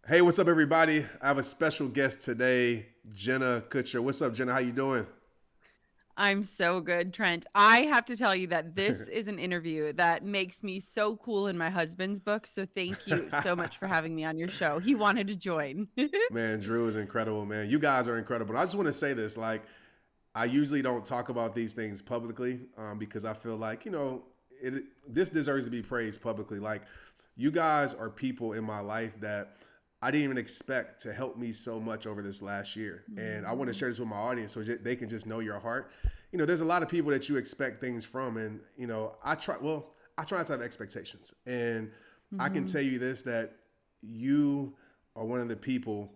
Hey, what's up, everybody? I have a special guest today, Jenna Kutcher. What's up, Jenna? How you doing? I'm so good, Trent. I have to tell you that this is an interview that makes me so cool in my husband's book. So thank you so much for having me on your show. He wanted to join. Man, Drew is incredible, man. You guys are incredible. I just want to say this, I usually don't talk about these things publicly because I feel like, this deserves to be praised publicly. Like, you guys are people in my life that I didn't even expect to help me so much over this last year. And I want to Mm. share this with my audience so they can just know your heart. There's a lot of people that you expect things from. And, I try not to have expectations. And I can Mhm. tell you this, that you are one of the people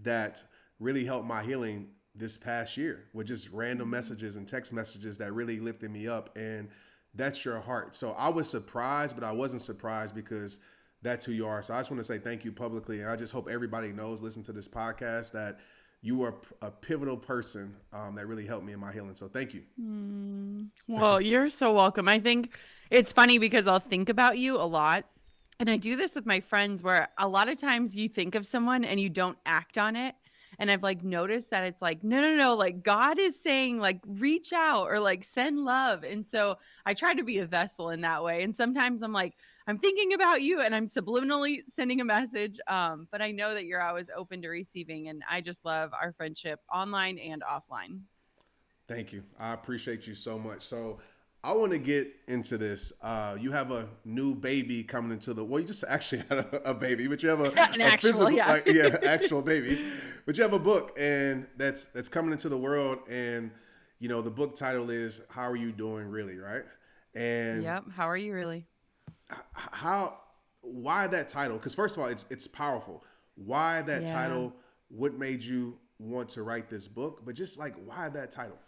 that really helped my healing this past year with just random Mhm. messages and text messages that really lifted me up. And that's your heart. So I was surprised, but I wasn't surprised because that's who you are. So I just want to say thank you publicly. And I just hope everybody knows, listen to this podcast, that you are a pivotal person that really helped me in my healing. So thank you. Well, you're so welcome. I think it's funny because I'll think about you a lot. And I do this with my friends where a lot of times you think of someone and you don't act on it. And I've like noticed that it's like, no, no, no, like God is saying, like, reach out or like send love. And so I try to be a vessel in that way. And sometimes I'm like, I'm thinking about you and I'm subliminally sending a message. But I know that you're always open to receiving. And I just love our friendship online and offline. Thank you. I appreciate you so much. So I want to get into this. You have a new baby coming into the well, you just actually had a baby, but you have An a actual, physical, yeah. like, yeah, actual baby. But you have a book and that's coming into the world. And the book title is How Are You Doing Really, right? And Yep. How are you really? how why that title? Because first of all, it's powerful. Why that Yeah. title? What made you want to write this book? But just like why that title?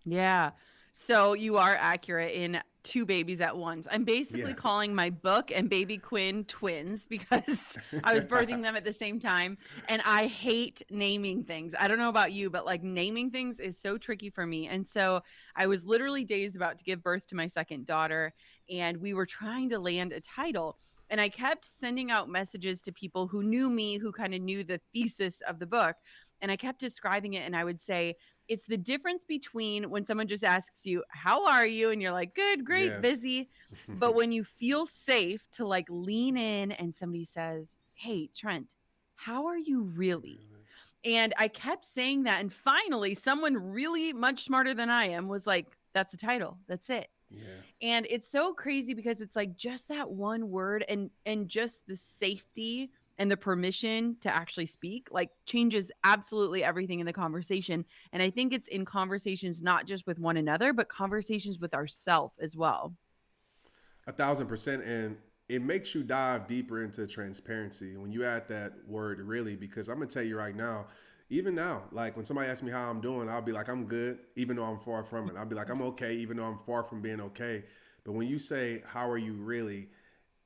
Yeah. So you are accurate in two babies at once. I'm basically Yeah. calling my book and baby Quinn twins because I was birthing them at the same time. And I hate naming things. I don't know about you, but like naming things is so tricky for me. And so I was literally days about to give birth to my second daughter, and we were trying to land a title. And I kept sending out messages to people who knew me, who kind of knew the thesis of the book. And I kept describing it, and I would say, it's the difference between when someone just asks you, "How are you?" and you're like, "Good, great, Yeah. busy." But when you feel safe to like lean in and somebody says, "Hey, Trent, how are you really?" And I kept saying that. And finally, someone really much smarter than I am was like, "That's the title. That's it." Yeah. And it's so crazy because it's like just that one word and just the safety and the permission to actually speak like changes absolutely everything in the conversation. And I think it's in conversations not just with one another, but conversations with ourselves as well. 1,000%. And it makes you dive deeper into transparency when you add that word really, because I'm going to tell you right now, even now, like when somebody asks me how I'm doing, I'll be like, I'm good, even though I'm far from it. I'll be like, I'm okay, even though I'm far from being okay. But when you say, how are you really,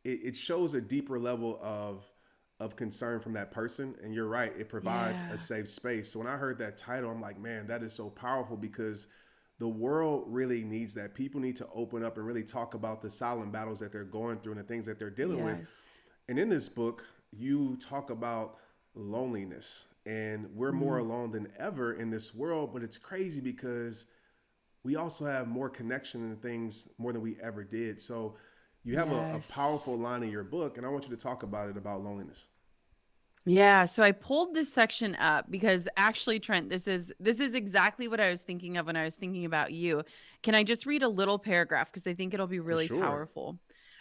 it shows a deeper level of concern from that person. And you're right, it provides a Yeah. safe space. So when I heard that title, I'm like, man, that is so powerful because the world really needs that. People need to open up and really talk about the silent battles that they're going through and the things that they're dealing with. Yes. And in this book, you talk about loneliness. And we're more Mm. alone than ever in this world, but it's crazy because we also have more connection and things more than we ever did. So you have a Yes. powerful line in your book, and I want you to talk about it about loneliness. Yeah, so I pulled this section up because actually, Trent, this is exactly what I was thinking of when I was thinking about you. Can I just read a little paragraph because I think it'll be For really sure. powerful.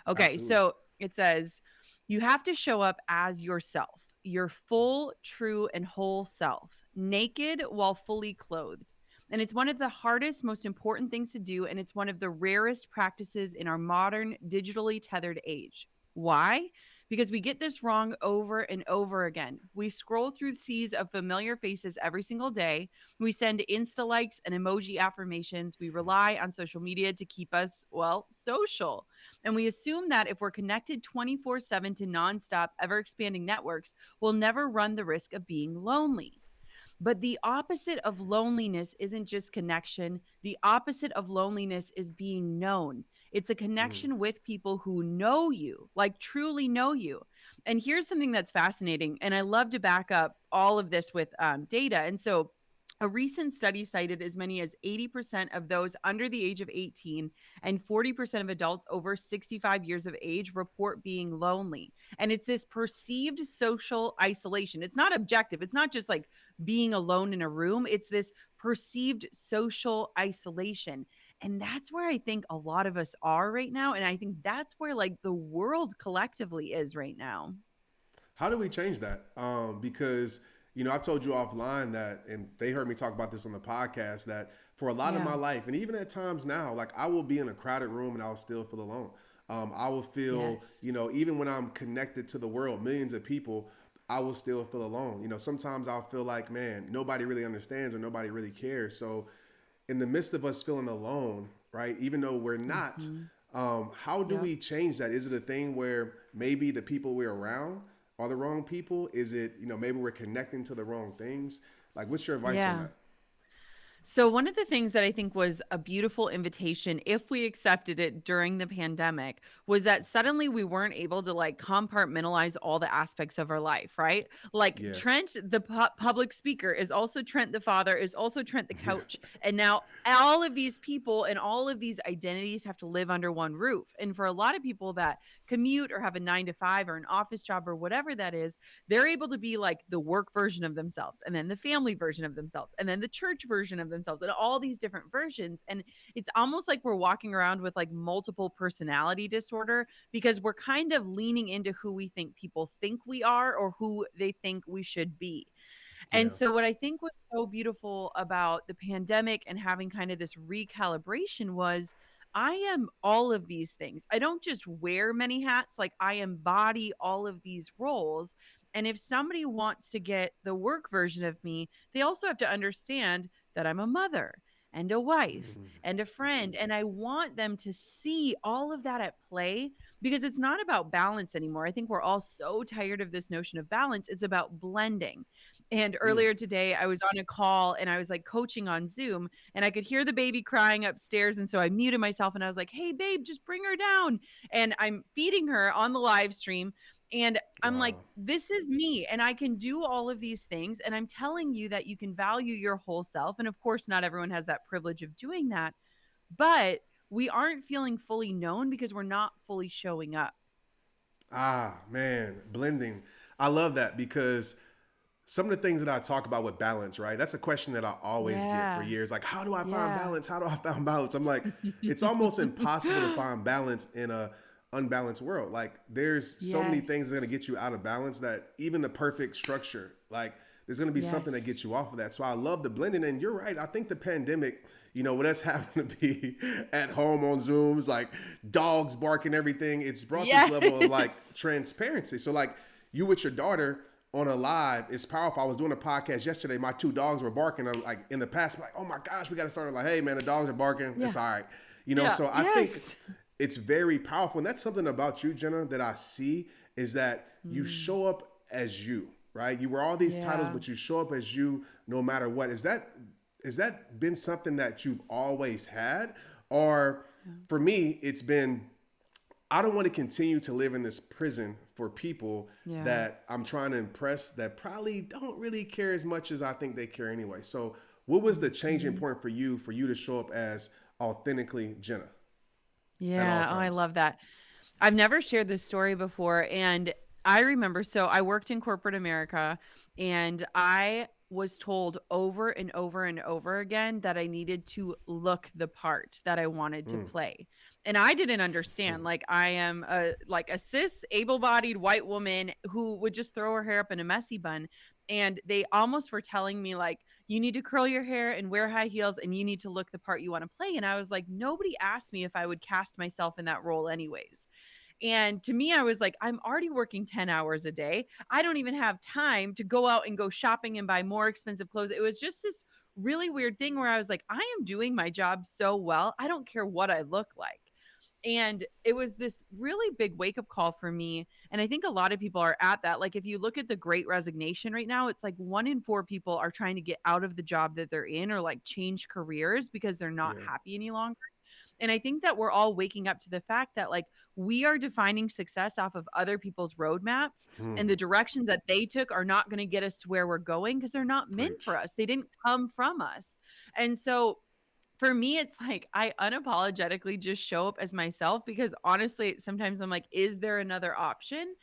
Okay, Absolutely. so it says, you have to show up as yourself, your full, true, and whole self, naked while fully clothed. And it's one of the hardest, most important things to do, and it's one of the rarest practices in our modern, digitally tethered age. Why? Because we get this wrong over and over again. We scroll through seas of familiar faces every single day. We send Insta likes and emoji affirmations. We rely on social media to keep us, well, social. And we assume that if we're connected 24/7 to nonstop, ever expanding networks, we'll never run the risk of being lonely. But the opposite of loneliness isn't just connection. The opposite of loneliness is being known. It's a Mm. connection with people who know you, like truly know you. And here's something that's fascinating. And I love to back up all of this with data. And so, a recent study cited as many as 80% of those under the age of 18 and 40% of adults over 65 years of age report being lonely. And it's this perceived social isolation. It's not objective. It's not just like being alone in a room. It's this perceived social isolation. And that's where I think a lot of us are right now. And I think that's where like the world collectively is right now. How do we change that? Because I've told you offline that, and they heard me talk about this on the podcast, that for a lot of Yeah. my life, and even at times now, like I will be in a crowded room and I'll still feel alone. I will feel, Yes. even when I'm connected to the world, millions of people, I will still feel alone. Sometimes I'll feel like, man, nobody really understands or nobody really cares. So, in the midst of us feeling alone, right, even though we're not, Mhm. how do Yep. we change that? Is it a thing where maybe the people we're around are the wrong people? Is it, maybe we're connecting to the wrong things? Like, what's your advice on Yeah. that? So, one of the things that I think was a beautiful invitation, if we accepted it during the pandemic, was that suddenly we weren't able to like compartmentalize all the aspects of our life, right? Like Yeah. Trent, the public speaker, is also Trent, the father, is also Trent, the Yeah. coach. And now all of these people and all of these identities have to live under one roof. And for a lot of people that commute or have a 9 to 5 or an office job or whatever that is, they're able to be like the work version of themselves and then the family version of themselves and then the church version of themselves and all these different versions. And it's almost like we're walking around with like multiple personality disorder because we're kind of leaning into who we think people think we are or who they think we should be. And Yeah. so, what I think was so beautiful about the pandemic and having kind of this recalibration was I am all of these things. I don't just wear many hats, like I embody all of these roles. And if somebody wants to get the work version of me, they also have to understand that I'm a mother and a wife Mhm. and a friend. And I want them to see all of that at play because it's not about balance anymore. I think we're all so tired of this notion of balance. It's about blending. And Mm. earlier today, I was on a call and I was like coaching on Zoom and I could hear the baby crying upstairs. And so I muted myself and I was like, hey, babe, just bring her down. And I'm feeding her on the live stream. And I'm like, Wow. this is me. And I can do all of these things. And I'm telling you that you can value your whole self. And of course, not everyone has that privilege of doing that. But we aren't feeling fully known because we're not fully showing up. Ah, man, blending. I love that because some of the things that I talk about with balance, right? That's a question that I always get for Yeah. years. Like, how do I find Yeah. balance? How do I find balance? I'm like, it's almost impossible to find balance in a unbalanced world. Like, there's so many Yes. things that are gonna get you out of balance that even the perfect structure, like, there's gonna be something that Yes. gets you off of that. So I love the blending. And you're right. I think the pandemic, with us having to be at home on Zooms, like dogs barking, everything, it's brought this Yes. level of like transparency. So like you with your daughter on a live, it's powerful. I was doing a podcast yesterday. My two dogs were barking. I'm like in the past, I'm like, oh my gosh, we got to start. I'm like, hey man, the dogs are barking. Yeah. It's all right. Yeah. So I think Yes. it's very powerful. And that's something about you, Jenna, that I see is that you Mm. show up as you, right? You wear all these titles, Yeah. but you show up as you no matter what. Is that been something that you've always had? Or Yeah. for me, it's been I don't want to continue to live in this prison for people Yeah. that I'm trying to impress that probably don't really care as much as I think they care anyway. So, what was the changing Mhm. point for you to show up as authentically Jenna at all Yeah. Oh, I times? love that. I've never shared this story before. And I remember, so I worked in corporate America and I was told over and over and over again that I needed to look the part that I wanted to Mm, play. And I didn't mm, understand. Like I am a cis able-bodied white woman who would just throw her hair up in a messy bun. And they almost were telling me like, you need to curl your hair and wear high heels and you need to look the part you want to play. And I was like, nobody asked me if I would cast myself in that role anyways. And to me, I was like, I'm already working 10 hours a day. I don't even have time to go out and go shopping and buy more expensive clothes. It was just this really weird thing where I was like, I am doing my job so well. I don't care what I look like. And it was this really big wake up call for me. And I think a lot of people are at that. Like, if you look at the great resignation right now, it's like 1 in 4 people are trying to get out of the job that they're in or like change careers because they're not yeah. happy any longer. And I think that we're all waking up to the fact that like we are defining success off of other people's roadmaps, and the Hmm. directions that they took are not going to get us to where we're going because they're not meant for Preach. us. They didn't come from us. And so for me, it's like I unapologetically just show up as myself because honestly, sometimes I'm like, is there another option?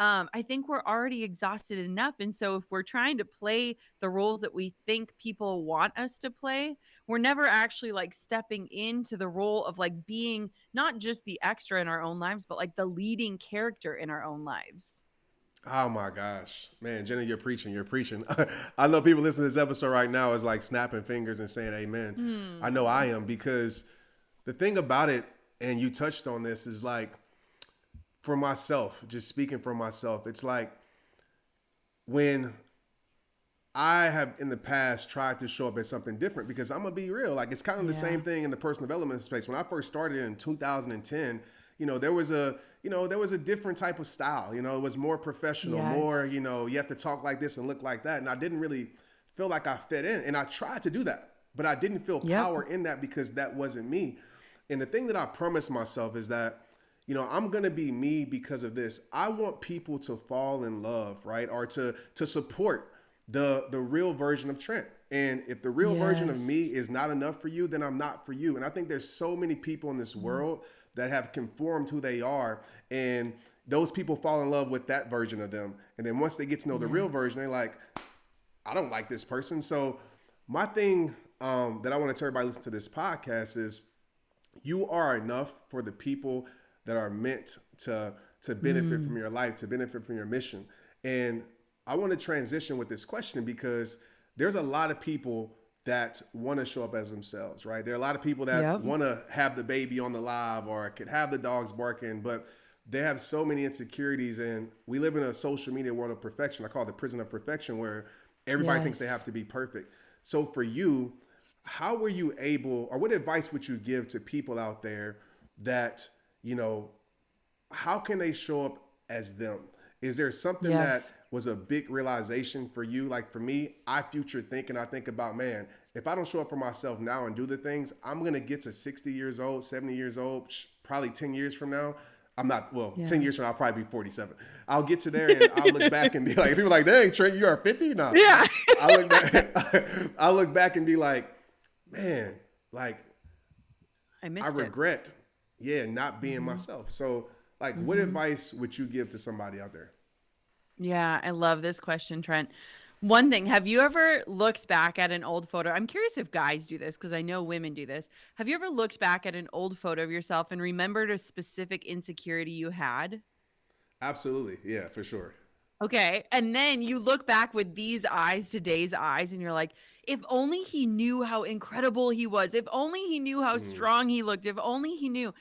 I think we're already exhausted enough. And so if we're trying to play the roles that we think people want us to play, we're never actually like stepping into the role of like being not just the extra in our own lives, but like the leading character in our own lives. Oh my gosh, man, Jenna, you're preaching. You're preaching. I know people listening to this episode right now is like snapping fingers and saying amen. I know I Hmm. am, because the thing about it, and you touched on this, is like, for myself, just speaking for myself, it's like when I have in the past tried to show up as something different, because I'm gonna be real. Like, it's kind of the same Yeah. thing in the personal development space. When I first started in 2010, there was a different type of style. It was more professional, more, Yes. you have to talk like this and look like that. And I didn't really feel like I fit in. And I tried to do that, but I didn't feel Yep. power in that because that wasn't me. And the thing that I promised myself is that, I'm gonna be me because of this. I want people to fall in love, right? Or to support the real version of Trent. And if the real version of me Yes. is not enough for you, then I'm not for you. And I think there's so many people in this Mm. world that have conformed who they are, and those people fall in love with that version of them. And then once they get to know the real version, Yes. they're like, I don't like this person. So my thing, that I want to tell everybody listen to this podcast is, you are enough for the people that are meant to benefit from Mm. your life, to benefit from your mission. And I want to transition with this question because there's a lot of people that want to show up as themselves, right? There are a lot of people that Yep. want to have the baby on the live or could have the dogs barking, but they have so many insecurities. And we live in a social media world of perfection. I call it the prison of perfection, where everybody thinks they have Yes. to be perfect. So for you, how were you able, or what advice would you give to people out there that, you know, how can they show up as them? Is there something that Yes. was a big realization for you? Like for me, I future think, and I think about, man, if I don't show up for myself now and do the things, I'm gonna get to 60 years old, 70 years old, probably 10 years from now. I'm not, well, 10 Yeah. years from now, I'll probably be 47. I'll get to there and I'll look back and be like, people are like, dang, Trent, you are 50? Nah. Yeah. I look back, I look back and be like, man, like I I missed it. regret, yeah, not being Mhm. myself. So, like, what Mhm. advice would you give to somebody out there? Yeah, I love this question, Trent. One thing, have you ever looked back at an old photo? I'm curious if guys do this because I know women do this. Have you ever looked back at an old photo of yourself and remembered a specific insecurity you had? Absolutely, yeah, for sure. Okay. And then you look back with these eyes, today's eyes, and you're like, if only he knew how incredible he was. If only he knew how Mm, strong he looked. If only he knew.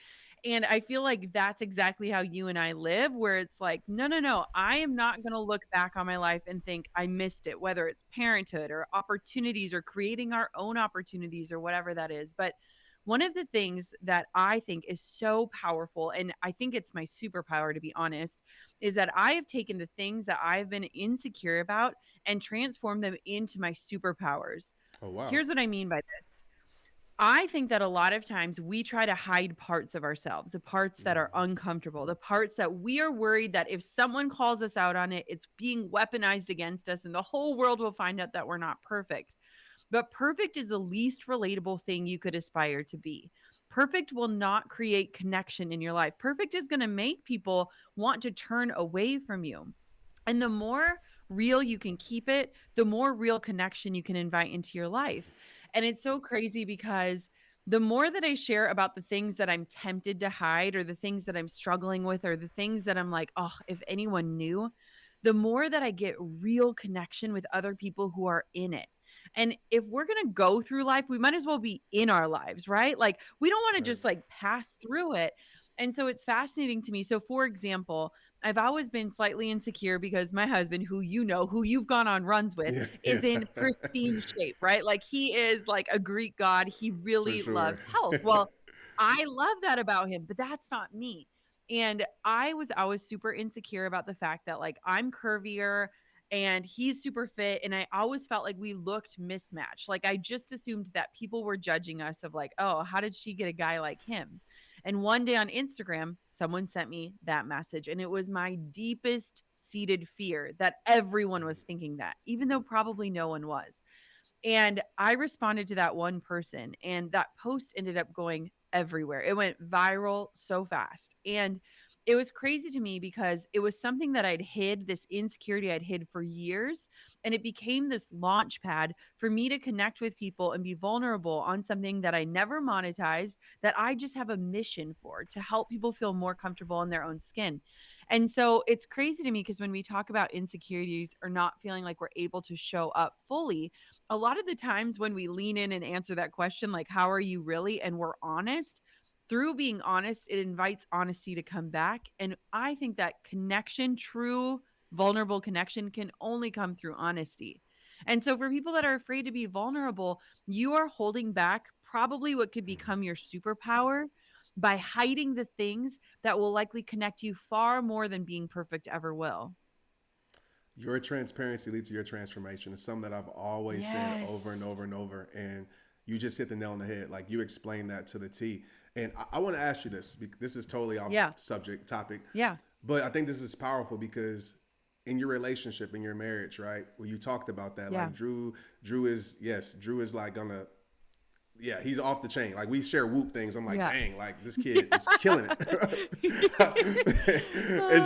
And I feel like that's exactly how you and I live, where it's like, no, no, no, I am not going to look back on my life and think I missed it, whether it's parenthood or opportunities or creating our own opportunities or whatever that is. But one of the things that I think is so powerful, and I think it's my superpower to be honest, is that I have taken the things that I've been insecure about and transformed them into my superpowers. oh wow. Here's what I mean by this. I think that a lot of times we try to hide parts of ourselves, the parts that are uncomfortable, the parts that we are worried that if someone calls us out on it, it's being weaponized against us and the whole world will find out that we're not perfect. But perfect is the least relatable thing you could aspire to be. Perfect will not create connection in your life. Perfect is going to make people want to turn away from you. And the more real you can keep it, the more real connection you can invite into your life. And it's so crazy because the more that I share about the things that I'm tempted to hide or the things that I'm struggling with or the things that I'm like, oh, if anyone knew, the more that I get real connection with other people who are in it. And if we're going to go through life, we might as well be in our lives, right? Like we don't want to Right. just like pass through it. And so it's fascinating to me. So, for example, I've always been slightly insecure because my husband, who you know, who you've gone on runs with, Yeah, yeah, is in pristine shape, right? Like he is like a Greek god. He for really sure. loves health. Well, I love that about him, but that's not me. And I was always super insecure about the fact that like I'm curvier and he's super fit. And I always felt like we looked mismatched. Like I just assumed that people were judging us of like, oh, how did she get a guy like him? And one day on Instagram, someone sent me that message. And it was my deepest seated fear that everyone was thinking that, even though probably no one was. And I responded to that one person, and that post ended up going everywhere. It went viral so fast. And it was crazy to me because it was something that I'd hid, this insecurity I'd hid for years. And it became this launch pad for me to connect with people and be vulnerable on something that I never monetized, that I just have a mission for, to help people feel more comfortable in their own skin. And so it's crazy to me because when we talk about insecurities or not feeling like we're able to show up fully, a lot of the times when we lean in and answer that question, like, how are you really? And we're honest, through being honest, it invites honesty to come back. And I think that connection, true, vulnerable connection, can only come through honesty. And so, for people that are afraid to be vulnerable, you are holding back probably what could become your superpower by hiding the things that will likely connect you far more than being perfect ever will. Your transparency leads to your transformation. It's something that I've always said over and Yes. over and over. And you just hit the nail on the head. Like you explained that to the T. And I want to ask you this. This is totally off Yeah. subject topic, Yeah. but I think this is powerful because in your relationship, in your marriage, right? Where you talked about that, Yeah. like Drew is, yes, Drew is like gonna, yeah, he's off the chain. Like we share Whoop things. I'm like, Yeah. dang, like this kid is killing it. And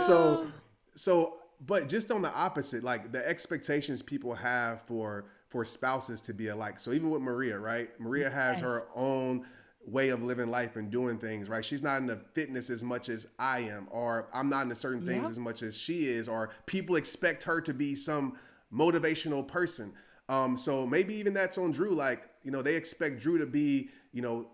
Oh, but just on the opposite, like the expectations people have for spouses to be alike. So even with Maria, right? Maria has yes. her own way of living life and doing things, right? She's not into fitness as much as I am, or I'm not into certain things Yep. as much as she is, or people expect her to be some motivational person. So maybe even that's on Drew. Like, they expect Drew to be,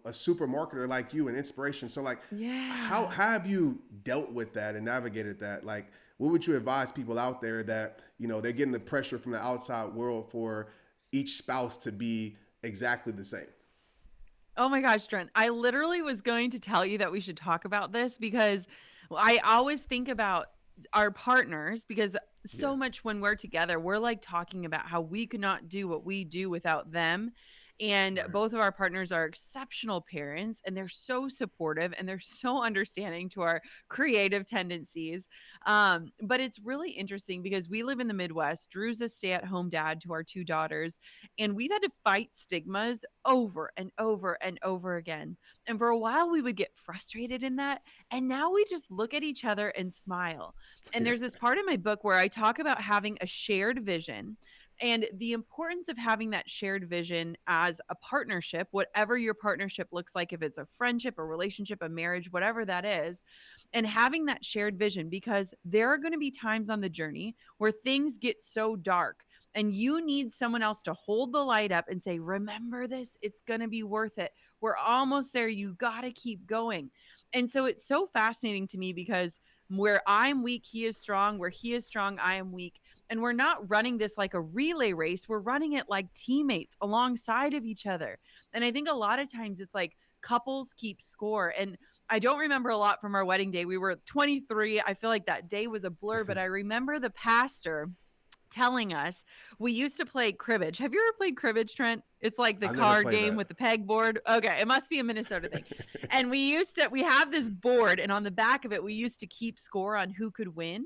a super marketer like you and inspiration. So like, how Yeah. have you dealt with that and navigated that? Like, what would you advise people out there that, they're getting the pressure from the outside world for each spouse to be exactly the same? Oh my gosh, Trent. I literally was going to tell you that we should talk about this because I always think about our partners, because Yeah. so much when we're together, we're like talking about how we could not do what we do without them. And Right. both of our partners are exceptional parents, and they're so supportive and they're so understanding to our creative tendencies. But it's really interesting because we live in the Midwest. Drew's a stay at home dad to our two daughters, and we've had to fight stigmas over and over and over again. And for a while, we would get frustrated in that. And now we just look at each other and smile. And Yeah. there's this part in my book where I talk about having a shared vision and the importance of having that shared vision as a partnership, whatever your partnership looks like, if it's a friendship, a relationship, a marriage, whatever that is, and having that shared vision, because there are going to be times on the journey where things get so dark and you need someone else to hold the light up and say, remember this, it's going to be worth it. We're almost there. You got to keep going. And so it's so fascinating to me because where I'm weak, he is strong. Where he is strong, I am weak. And we're not running this like a relay race. We're running it like teammates alongside of each other. And I think a lot of times it's like couples keep score. And I don't remember a lot from our wedding day. We were 23. I feel like that day was a blur, but I remember the pastor telling us we used to play cribbage. Have you ever played cribbage, Trent? It's like the I never card played game that. with the pegboard. Okay, it must be a Minnesota thing. And we have this board, and on the back of it, we used to keep score on who could win.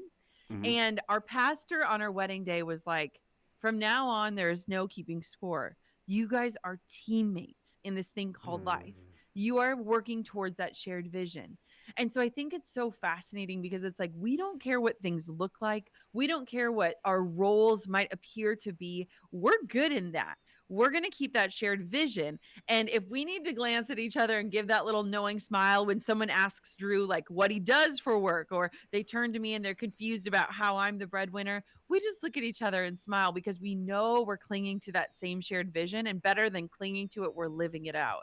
Hmm. And our pastor on our wedding day was like, from now on, there is no keeping score. You guys are teammates in this thing called life. You are working towards that shared vision. And so I think it's so fascinating because it's like, we don't care what things look like. We don't care what our roles might appear to be. We're good in that. We're going to keep that shared vision. And if we need to glance at each other and give that little knowing smile when someone asks Drew, like, what he does for work, or they turn to me and they're confused about how I'm the breadwinner, we just look at each other and smile because we know we're clinging to that same shared vision. And better than clinging to it, we're living it out.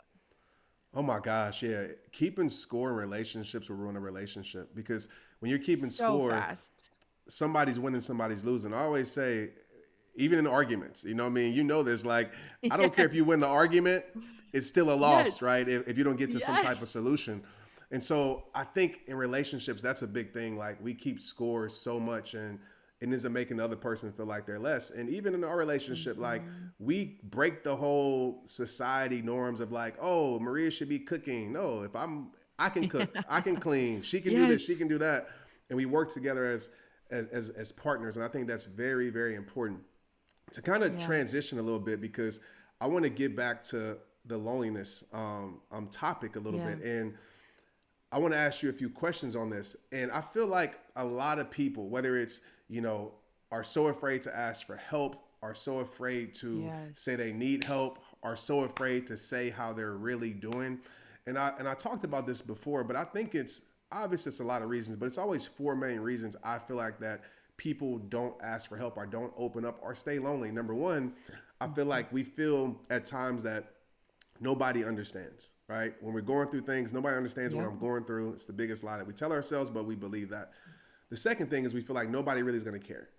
Oh my gosh, yeah. Keeping score in relationships will ruin a relationship because when you're keeping So score, fast. somebody's winning, somebody's losing. I always say, even in arguments, what I mean? There's like, I don't care if you win the argument, it's still a loss, Yes. right? If you don't get to some type of Yes. solution. And so I think in relationships, that's a big thing. Like we keep score so much, and it ends up making the other person feel like they're less. And even in our relationship, like Mm-hmm. we break the whole society norms of like, oh, Maria should be cooking. No, I can cook, I can clean, she can do Yes. this, she can do that. And we work together as partners. And I think that's very, very important to kind of Yeah. transition a little bit, because I want to get back to the loneliness topic a little Yeah. bit. And I want to ask you a few questions on this. And I feel like a lot of people, whether it's, are so afraid to ask for help, are so afraid to say Yes. they need help, are so afraid to say how they're really doing. And I talked about this before, but I think it's obvious it's a lot of reasons, but it's always four main reasons I feel like that people don't ask for help or don't open up or stay lonely. Number one, I feel Mhm. like we feel at times that nobody understands, right? When we're going through things, nobody understands what Yep. I'm going through. It's the biggest lie that we tell ourselves, but we believe that. The second thing is we feel like nobody really is going to care,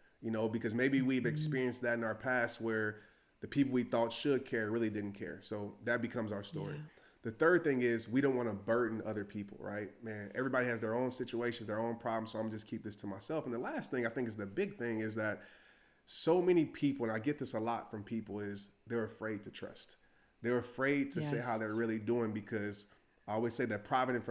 because maybe we've Mhm. experienced that in our past where the people we thought should care really didn't care. So that becomes our story. Yeah. The third thing is we don't want to burden other people, right? Man, everybody has their own situations, their own problems, so I'm just keep this to myself. And the last thing I think is the big thing is that so many people, and I get this a lot from people, is they're afraid to trust. They're afraid to say how Yes. they're really doing, because I always say that private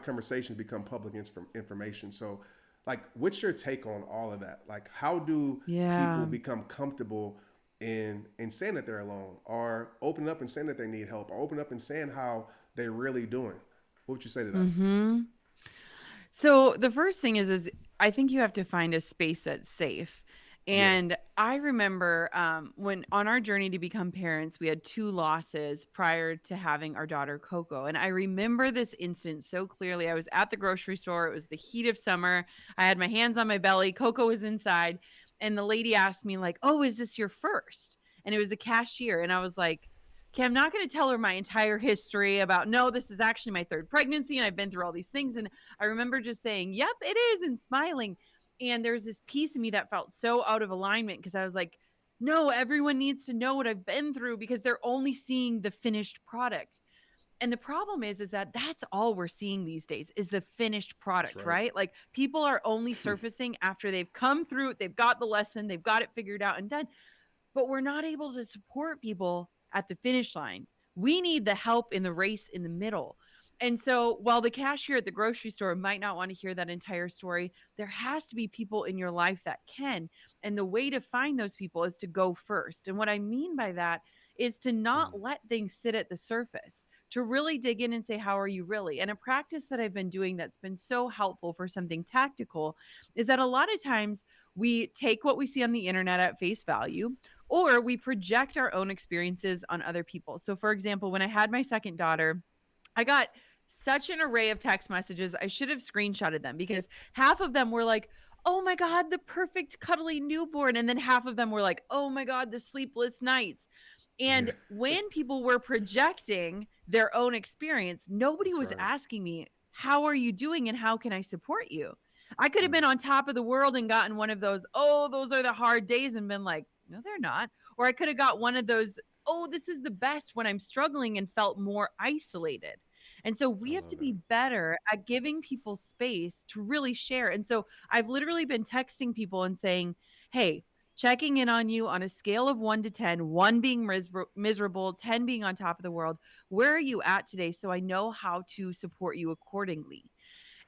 conversations become public information. So, like, what's your take on all of that? Like, how do people Yeah. become comfortable in saying that they're alone, or open up and saying that they need help, or open up and saying how they're really doing? What would you say to that? Mhm. So the first thing is I think you have to find a space that's safe. Yeah. And I remember when on our journey to become parents, we had two losses prior to having our daughter Coco. And I remember this instance so clearly. I was at the grocery store. It was the heat of summer. I had my hands on my belly. Coco was inside. And the lady asked me, like, oh, is this your first? And it was a cashier. And I was like, okay, I'm not going to tell her my entire history about, no, this is actually my third pregnancy and I've been through all these things. And I remember just saying, yep, it is, and smiling. And there's this piece of me that felt so out of alignment because I was like, no, everyone needs to know what I've been through because they're only seeing the finished product. And the problem is that that's all we're seeing these days is the finished That's product, right. right? Like people are only surfacing after they've come through, they've got the lesson, they've got it figured out and done, but we're not able to support people at the finish line. We need the help in the race in the middle. And so while the cashier at the grocery store might not want to hear that entire story, there has to be people in your life that can. And the way to find those people is to go first. And what I mean by that is to not Mm. let things sit at the surface, to really dig in and say, how are you really? And a practice that I've been doing that's been so helpful for something tactical is that a lot of times we take what we see on the internet at face value or we project our own experiences on other people. So, for example, when I had my second daughter, I got such an array of text messages. I should have screenshotted them because half of them were like, oh my God, the perfect cuddly newborn. And then half of them were like, oh my God, the sleepless nights. Yeah. And when people were projecting their own experience, nobody That's was right. asking me, how are you doing and how can I support you? I could have Mm. been on top of the world and gotten one of those, oh, those are the hard days, and been like, no, they're not. Or I could have got one of those, oh, this is the best when I'm struggling and felt more isolated. And so I we have love to that. be better at giving people space to really share. And so I've literally been texting people and saying, hey, checking in on you on a scale of 1 to 10, one being miserable, 10 being on top of the world. Where are you at today? So I know how to support you accordingly.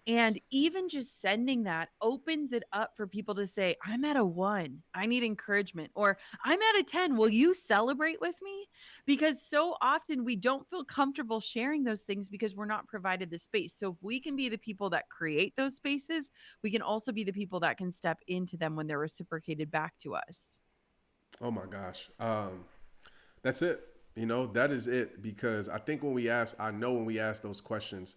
And even just sending that opens it up for people to say, I'm at a 1. I need encouragement. Or I'm at a 10. Will you celebrate with me? Because so often we don't feel comfortable sharing those things because we're not provided the space. So if we can be the people that create those spaces, we can also be the people that can step into them when they're reciprocated back to us. Oh my gosh. That's it. That is it. Because I know when we ask those questions,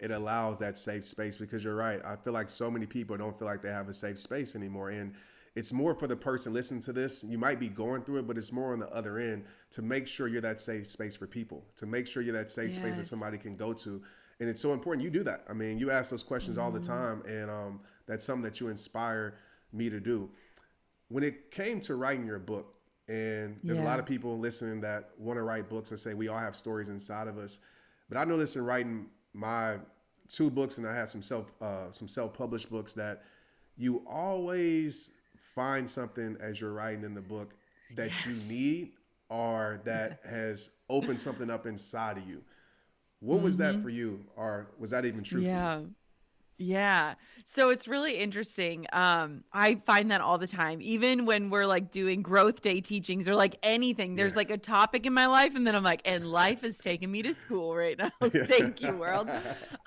it allows that safe space. Because you're right. I feel like so many people don't feel like they have a safe space anymore. And it's more for the person listening to this. You might be going through it, but it's more on the other end to make sure you're that safe space for people, to make sure you're that safe space that Yes. somebody can go to. And it's so important you do that. I mean, you ask those questions all the Mhm. time, and that's something that you inspire me to do. When it came to writing your book, and there's a lot Yeah. of people listening that want to write books and say we all have stories inside of us, but I noticed in writing my two books, and I had some self published books, that you always find something as you're writing in the book that you Yes. need or that Yes. has opened something up inside of you. What was that Mhm. for you, or was that even true for you? Yeah. Yeah. So it's really interesting. I find that all the time, even when we're like doing growth day teachings or like anything, Yeah. there's like a topic in my life. And then I'm like, and life is taking me to school right now. Thank you, world.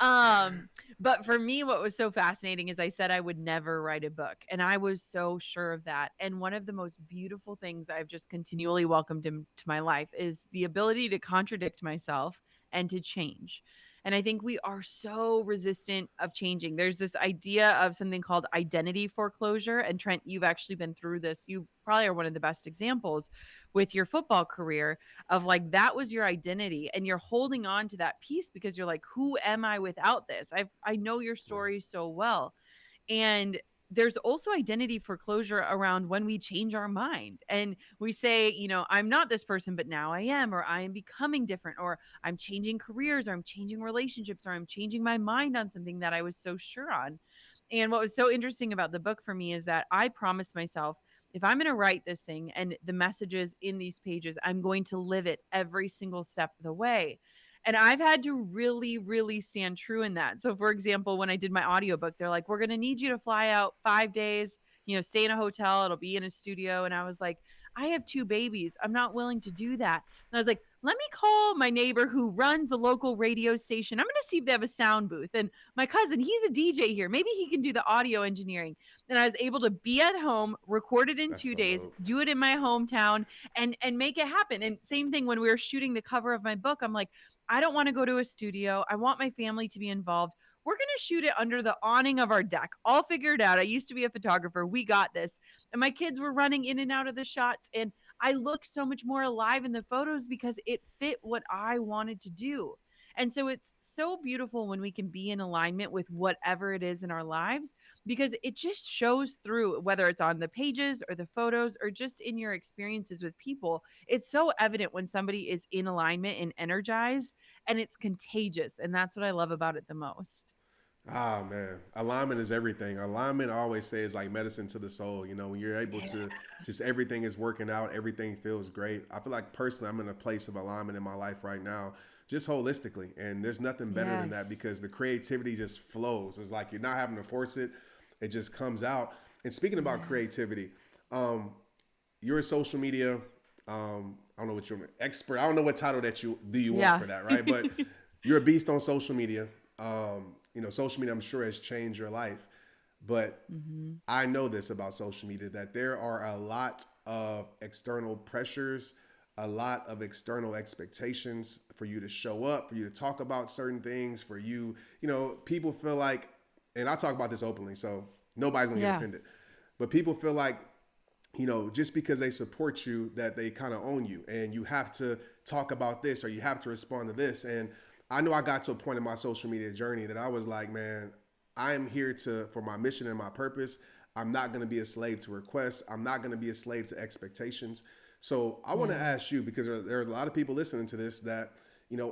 Um, but for me, what was so fascinating is I said I would never write a book. And I was so sure of that. And one of the most beautiful things I've just continually welcomed into my life is the ability to contradict myself and to change. And I think we are so resistant of changing. There's this idea of something called identity foreclosure. And Trent, you've actually been through this. You probably are one of the best examples with your football career of like that was your identity and you're holding on to that piece because you're like, who am I without this? I know your Right. story so well. And there's also identity foreclosure around when we change our mind and we say, I'm not this person, but now I am, or I am becoming different, or I'm changing careers, or I'm changing relationships, or I'm changing my mind on something that I was so sure on. And what was so interesting about the book for me is that I promised myself, if I'm going to write this thing and the messages in these pages, I'm going to live it every single step of the way. And I've had to really, really stand true in that. So, for example, when I did my audiobook, they're like, we're going to need you to fly out 5 days, stay in a hotel. It'll be in a studio. And I was like, I have two babies. I'm not willing to do that. And I was like, let me call my neighbor who runs a local radio station. I'm going to see if they have a sound booth. And my cousin, he's a DJ here. Maybe he can do the audio engineering. And I was able to be at home, record it in That's two so days, dope. do it in my hometown, and make it happen. And same thing when we were shooting the cover of my book. I'm like, I don't want to go to a studio. I want my family to be involved. We're going to shoot it under the awning of our deck. All figured out. I used to be a photographer. We got this. And my kids were running in and out of the shots. And I looked so much more alive in the photos because it fit what I wanted to do. And so it's so beautiful when we can be in alignment with whatever it is in our lives because it just shows through, whether it's on the pages or the photos or just in your experiences with people. It's so evident when somebody is in alignment and energized, and it's contagious. And that's what I love about it the most. Ah man, alignment is everything. Alignment, I always say, is like medicine to the soul. You know, when you're able Yeah. to just everything is working out, everything feels great. I feel like personally, I'm in a place of alignment in my life right now, just holistically, and there's nothing better than that Yes. because the creativity just flows. It's like you're not having to force it; it just comes out. And speaking about Yeah. creativity, um, you're a social media. I don't know what you're an expert. I don't know what title that you want Yeah. for that, right? But you're a beast on social media. Social media, I'm sure, has changed your life. But Hmm. I know this about social media that there are a lot of external pressures, a lot of external expectations for you to show up, for you to talk about certain things, for you, people feel like, and I talk about this openly, so nobody's gonna get Yeah. offended. But people feel like, just because they support you, that they kind of own you and you have to talk about this or you have to respond to this. And I know I got to a point in my social media journey that I was like, man, I am here for my mission and my purpose. I'm not going to be a slave to requests. I'm not going to be a slave to expectations. So I want to Yeah. ask you, because there are a lot of people listening to this that,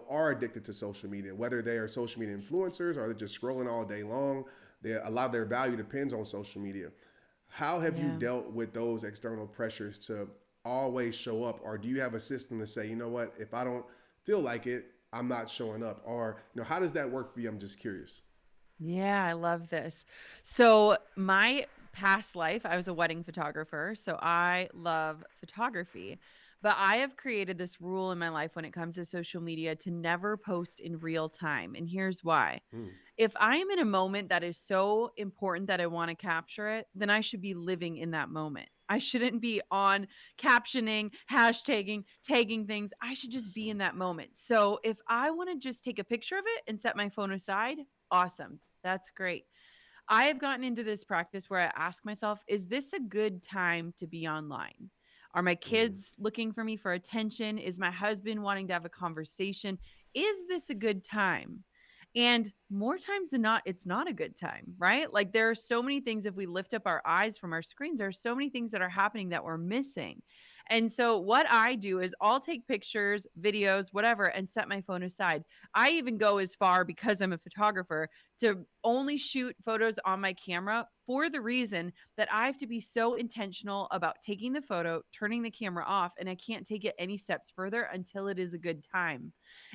are addicted to social media, whether they are social media influencers or they're just scrolling all day long. A lot of their value depends on social media. How have you Yeah. dealt with those external pressures to always show up? Or do you have a system to say, you know what, if I don't feel like it, I'm not showing up? Or, how does that work for you? I'm just curious. Yeah, I love this. So, my past life, I was a wedding photographer. So, I love photography. But I have created this rule in my life when it comes to social media to never post in real time. And here's why. Hmm. If I am in a moment that is so important that I want to capture it, then I should be living in that moment. I shouldn't be on captioning, hashtagging, tagging things. I should just So be in that good. moment. So if I want to just take a picture of it and set my phone aside, awesome. That's great. I have gotten into this practice where I ask myself, is this a good time to be online? Are my Mm. kids looking for me for attention? Is my husband wanting to have a conversation? Is this a good time? And more times than not, it's not a good time, right? Like there are so many things, if we lift up our eyes from our screens, there are so many things that are happening that we're missing. And so, what I do is I'll take pictures, videos, whatever, and set my phone aside. I even go as far because I'm a photographer to only shoot photos on my camera for the reason that I have to be so intentional about taking the photo, turning the camera off, and I can't take it any steps further until it is a good time.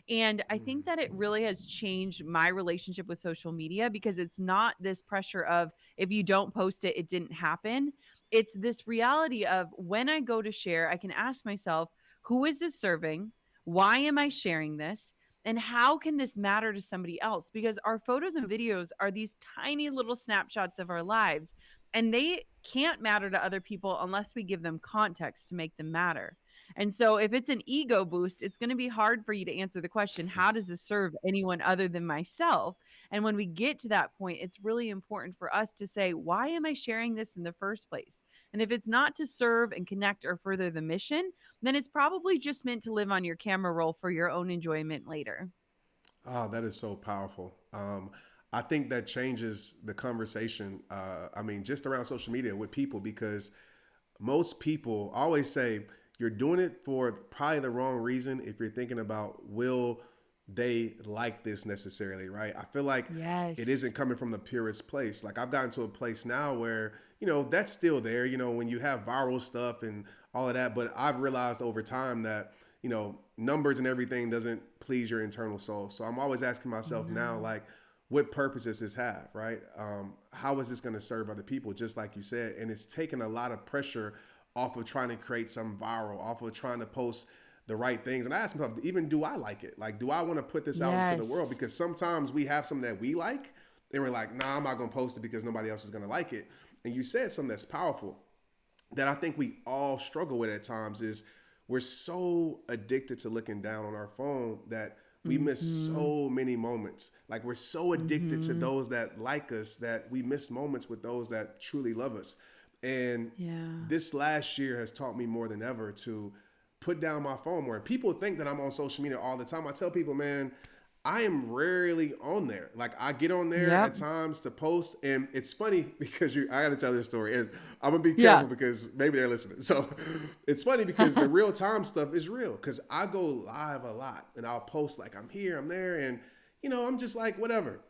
And I think that it really has changed my relationship with social media because it's not this pressure of if you don't post it, it didn't happen. It's this reality of when I go to share, I can ask myself, who is this serving? Why am I sharing this? And how can this matter to somebody else? Because our photos and videos are these tiny little snapshots of our lives, and they can't matter to other people unless we give them context to make them matter. And so, if it's an ego boost, it's going to be hard for you to answer the question, how does this serve anyone other than myself? And when we get to that point, it's really important for us to say, why am I sharing this in the first place? And if it's not to serve and connect or further the mission, then it's probably just meant to live on your camera roll for your own enjoyment later. Oh, that is so powerful. I think that changes the conversation. I mean, just around social media with people, because most people always say you're doing it for probably the wrong reason if you're thinking about will they like this necessarily, right? I feel like it Yes. isn't coming from the purest place. Like I've gotten to a place now where, that's still there, when you have viral stuff and all of that, but I've realized over time that, numbers and everything doesn't please your internal soul. So I'm always asking myself now, No. like, what purpose does this have, right? How is this going to serve other people, just like you said? And it's taken a lot of pressure off of trying to create some viral, off of trying to post the right things. And I ask myself, even do I like it? Like, do I want to put this out into the world? Yes. Because sometimes we have something that we like, and we're like, nah, I'm not going to post it because nobody else is going to like it. And you said something that's powerful that I think we all struggle with at times is we're so addicted to looking down on our phone that we miss Mhm. so many moments. Like we're so addicted to Mhm. those that like us that we miss moments with those that truly love us. And Yeah. this last year has taught me more than ever to put down my phone more. And people think that I'm on social media all the time. I tell people, man, I am rarely on there. Like I get on there Yep. at times to post, and it's funny because I got to tell this story, and I'm gonna be careful Yeah. because maybe they're listening. So it's funny because the real time stuff is real because I go live a lot, and I'll post like I'm here, I'm there, and I'm just like whatever.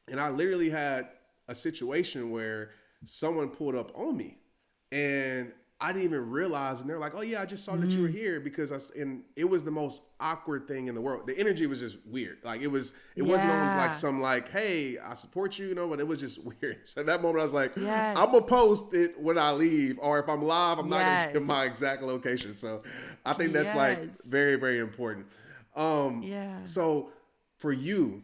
And I literally had a situation where someone pulled up on me and I didn't even realize. And they're like, "Oh yeah, I just saw that you were Mm. here because and it was the most awkward thing in the world. The energy was just weird. Like it wasn't on like Yeah. some like, hey, I support you, but it was just weird. So at that moment, I was like, I'm Yes. gonna post it when I leave, or if I'm live, I'm not gonna give Yes. my exact location. So I think that's like Yes. very, very important. Yeah. So for you,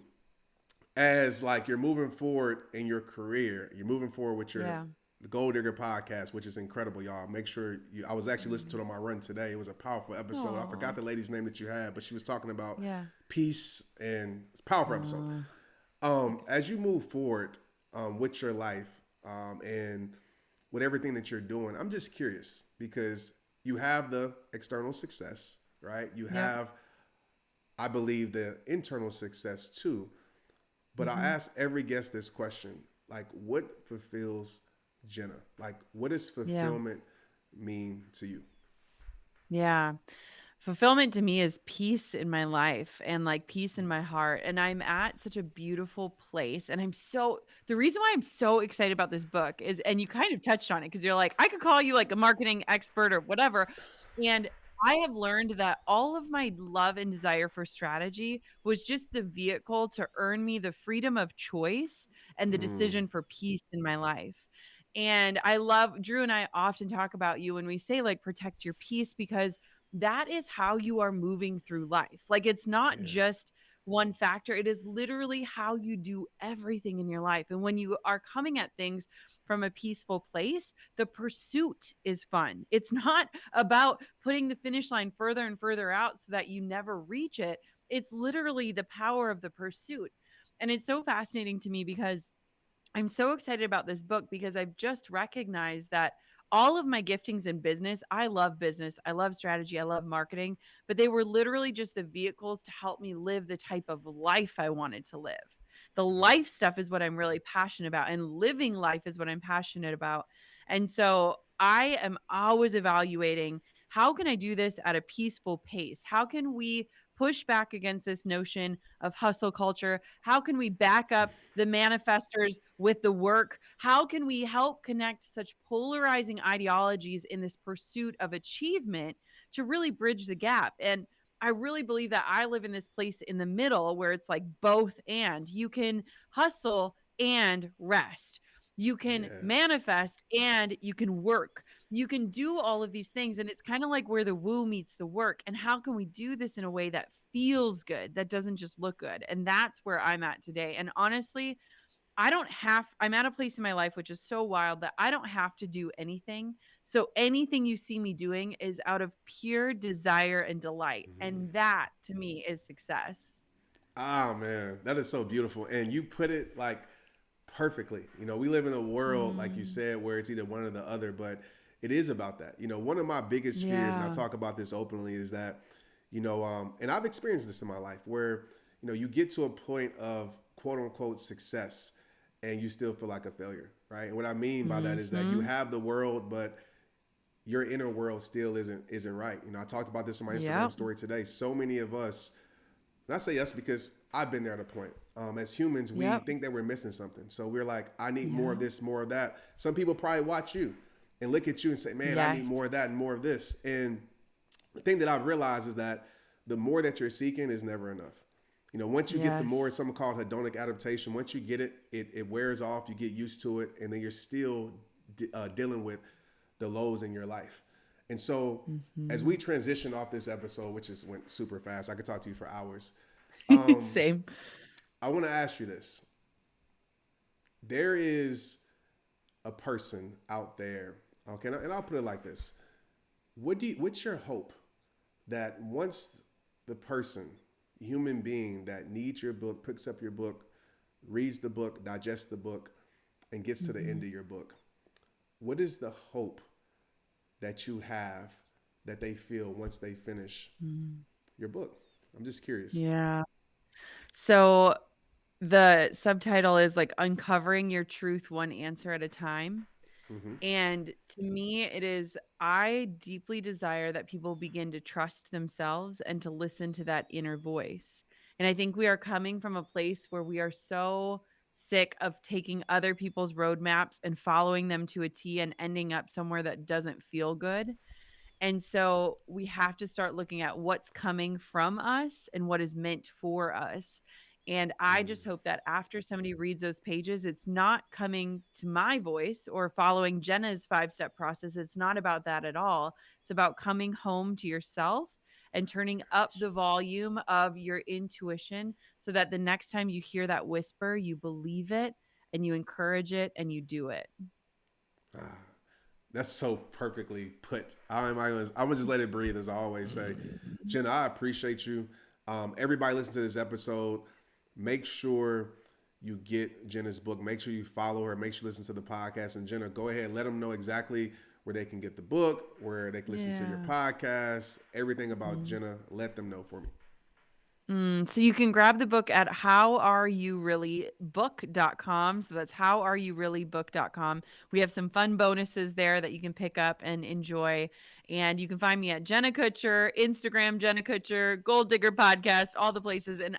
as like you're moving forward in your career, you're moving forward with your Yeah. the Gold Digger podcast, which is incredible, y'all. Make sure you. I was actually listening to it Mm. on my run today. It was a powerful episode. I forgot Aw. the lady's name that you had, but she was talking about Yeah. peace and it's a powerful episode. Aw. As you move forward with your life and with everything that you're doing, I'm just curious because you have the external success, right? You Yep. have, I believe, the internal success too. But I Mhm. ask every guest this question: like, what fulfills Jenna? Like, what does Yeah. fulfillment mean to you? Yeah. Fulfillment to me is peace in my life and like peace in my heart. And I'm at such a beautiful place. And the reason why I'm so excited about this book is, and you kind of touched on it because you're like, I could call you like a marketing expert or whatever. And I have learned that all of my love and desire for strategy was just the vehicle to earn me the freedom of choice and the Mm, decision for peace in my life. And I love Drew and I often talk about you when we say like protect your peace because that is how you are moving through life. Like it's not yeah, just one factor, it is literally how you do everything in your life. And when you are coming at things from a peaceful place, the pursuit is fun. It's not about putting the finish line further and further out so that you never reach it. It's literally the power of the pursuit. And it's so fascinating to me because I'm so excited about this book because I've just recognized that all of my giftings in business, I love business, I love strategy, I love marketing, but they were literally just the vehicles to help me live the type of life I wanted to live. The life stuff is what I'm really passionate about, and living life is what I'm passionate about. And so I am always evaluating how can I do this at a peaceful pace? How can we push back against this notion of hustle culture? How can we back up the manifestors with the work? How can we help connect such polarizing ideologies in this pursuit of achievement to really bridge the gap? And I really believe that I live in this place in the middle where it's like both and you can hustle and rest. You can Yeah. manifest and you can work. You can do all of these things. And it's kind of like where the woo meets the work. And how can we do this in a way that feels good, that doesn't just look good? And that's where I'm at today. And honestly, I'm at a place in my life which is so wild that I don't have to do anything. So anything you see me doing is out of pure desire and delight. And that to me is success. Ah, man, that is so beautiful. And you put it like perfectly. You know, we live in a world, like you Mm, said, where it's either one or the other, but it is about that. You know, one of my biggest fears, and I yeah. talk about this openly, is that, and I've experienced this in my life where, you get to a point of quote unquote success and you still feel like a failure, right? And what I mean by that is that you Mhm. have the world, but your inner world still isn't right. You know, I talked about this in my Instagram Yep. story today. So many of us, and I say us because I've been there at a point. As humans, we Yep. think that we're missing something. So we're like, I need more of Yeah. this, more of that. Some people probably watch you and look at you and say, man, I need Yes. more of that and more of this. And the thing that I've realized is that the more that you're seeking is never enough. You know, once you get the more, it's Yes. something called hedonic adaptation. Once you get it, it wears off. You get used to it, and then you're still dealing with the lows in your life. And so, as we Mhm. transition off this episode, which just went super fast, I could talk to you for hours. Same. I want to ask you this: there is a person out there, okay, and I'll put it like this: what's your hope that once the person, human being that needs your book, picks up your book, reads the book, digests the book, and gets to the end Mhm. of your book, what is the hope that you have that they feel once they finish Mm. your book? I'm just curious. Yeah. So the subtitle is like uncovering your truth one answer at a time. Mm-hmm. And to me, it is, I deeply desire that people begin to trust themselves and to listen to that inner voice. And I think we are coming from a place where we are so sick of taking other people's roadmaps and following them to a T and ending up somewhere that doesn't feel good. And so we have to start looking at what's coming from us and what is meant for us. And I just hope that after somebody reads those pages, it's not coming to my voice or following Jenna's 5-step process. It's not about that at all. It's about coming home to yourself and turning up the volume of your intuition so that the next time you hear that whisper, you believe it and you encourage it and you do it. Ah, that's so perfectly put. I'm gonna just let it breathe, as I always say. Jenna, I appreciate you. Everybody listen to this episode. Make sure you get Jenna's book. Make sure you follow her. Make sure you listen to the podcast. And Jenna, go ahead, let them know exactly where they can get the book, where they can listen to your Yeah. podcast, everything about Jenna. Let them know for me. So you can grab the book at howareyourreallybook.com. So that's howareyourreallybook.com. We have some fun bonuses there that you can pick up and enjoy. And you can find me at Jenna Kutcher, Instagram, Jenna Kutcher, Gold Digger Podcast, all the places. And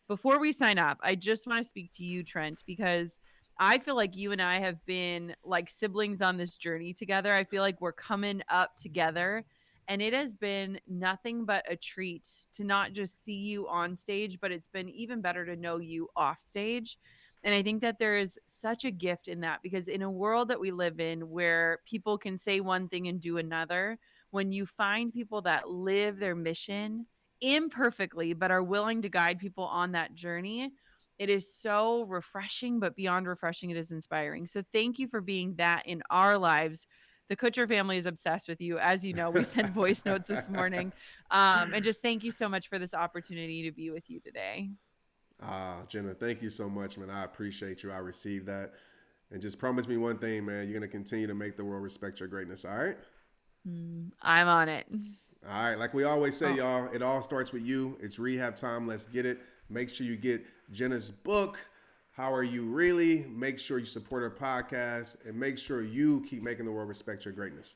before we sign up, I just want to speak to you, Trent, because I feel like you and I have been like siblings on this journey together. I feel like we're coming up together and it has been nothing but a treat to not just see you on stage, but it's been even better to know you off stage. And I think that there is such a gift in that because in a world that we live in where people can say one thing and do another, when you find people that live their mission imperfectly, but are willing to guide people on that journey, it is so refreshing, but beyond refreshing, it is inspiring. So thank you for being that in our lives. The Kutcher family is obsessed with you. As you know, we sent voice notes this morning. And just thank you so much for this opportunity to be with you today. Jenna, thank you so much, man. I appreciate you. I received that. And just promise me one thing, man. You're going to continue to make the world respect your greatness. All right? I'm on it. All right. Like we always say, Oh, y'all, it all starts with you. It's rehab time. Let's get it. Make sure you get Jenna's book. How Are You Really? Make sure you support her podcast and make sure you keep making the world respect your greatness.